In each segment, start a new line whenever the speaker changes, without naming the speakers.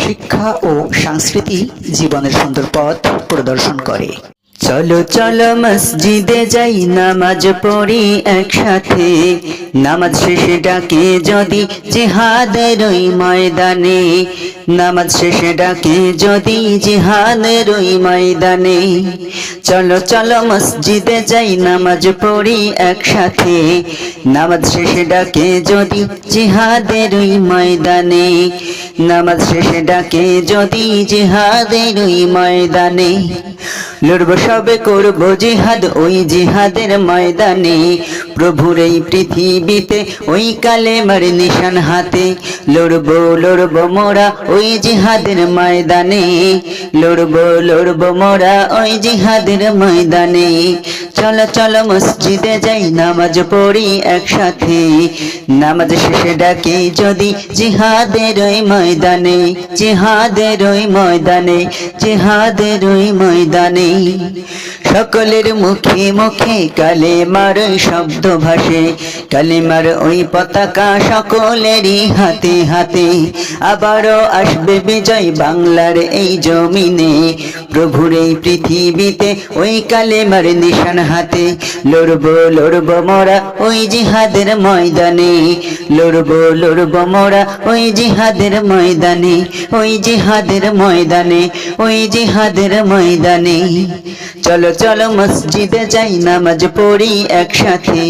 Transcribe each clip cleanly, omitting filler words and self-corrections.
শিক্ষা ও সংস্কৃতি জীবনের সুন্দর পথ প্রদর্শন করে। চলো চলো মসজিদে যাই, নামাজ পড়ি একসাথে। নামাজ শেষে ডাকে যদি জিহাদের ওই ময়দানে, নামাজ শেষে ডাকে যদি জিহাদের ওই ময়দানে। চলো চলো মসজিদে যাই, নামাজ পড়ি একসাথে। নামাজ শেষে ডাকে যদি জিহাদের ওই ময়দানে, নামাজ শেষে ডাকে যদি জিহাদের ওই ময়দানে। লড়বো সবে করবো জিহাদ ওই জিহাদের ময়দানে, প্রভুর এই পৃথিবীতে ওই কালেমার নিশান হাতে। লড়বো লড়বো মোরা ওই জিহাদের ময়দানে, লড়বো লড়বো মোরা ওই জিহাদের ময়দানে। চলো চলো মসজিদে যাই, নামাজ পড়ি একসাথে। নামাজ শেষে ডাকে যদি জিহাদের ওই ময়দানে, জিহাদের ওই ময়দানে, জিহাদের ওই ময়দানে। সকলের মুখে মুখে কালেমার ওই শব্দ ভাসে, কালেমার ওই পতাকা সকলেরই হাতে হাতে। আবারও আসবে বিজয় বাংলার এই জমিনে, প্রভুর এই পৃথিবীতে ওই কালেমার নিশান হাতে। লড়বো লড়বো মোরা ওই জিহাদের ময়দানে, লড়বো লড়বো মোরা ওই জিহাদের ময়দানে, ওই জিহাদের ময়দানে, ওই জিহাদের ময়দানে। চলো চলো মসজিদে যাই, নামাজ পড়ি একসাথে।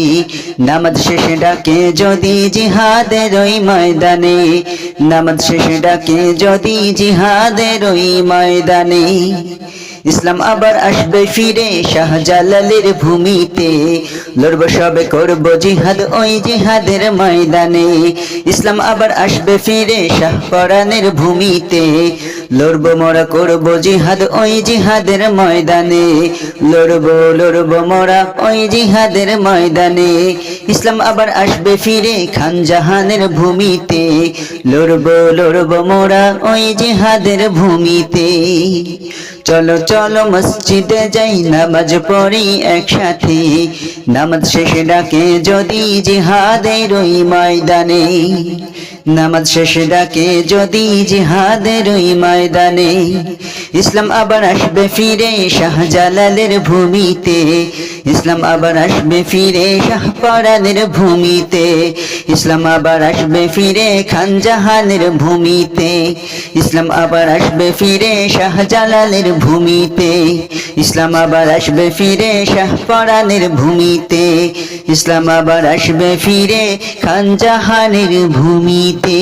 নামাজ শেষে ডাকে যদি জিহাদের ওই ময়দানে, নামাজ শেষে ডাকে যদি জিহাদের ওই ময়দানে। ইসলাম আবার আসবে ফিরে শাহজালালের ভূমিতে, লড়বো সবে করবো জিহাদ ওই জিহাদের ময়দানে। ইসলাম আবার আসবে ফিরে শাহপরানের ভূমিতে, লড়বো মোরা করবো জিহাদ ওই জিহাদের ময়দানে, লড়বো লড়বো মোরা ওই জিহাদের ময়দানে। ইসলাম আবার আসবে ফিরে খান জাহানের ভূমিতে, লড়বো লড়বো মোরা ওই জিহাদের ভূমিতে। চলো চলো মসজিদে যাই, নামাজ পড়ি একসাথে। নামাজ শেষে ডাকে যদি জিহাদের ওই ময়দানে, নামাজ শেষে ডাকে যদি জিহাদের ওই ময়দানে। ইসলাম আবার আসবে ফিরে শাহজালালের ভূমিতে, ইসলাম আবার আসবে ফিরে শাহপরানের ভূমিতে, ইসলাম আবার আসবে ফিরে খান জাহানের ভূমিতে, ইসলাম আবার আসবে ফিরে শাহজালালের ভূমিতে, ইসলাম আবার আসবে ফিরে শাহপরানের ভূমিতে, ইসলাম আবার আসবে ফিরে খান জাহানের ভূমিতে।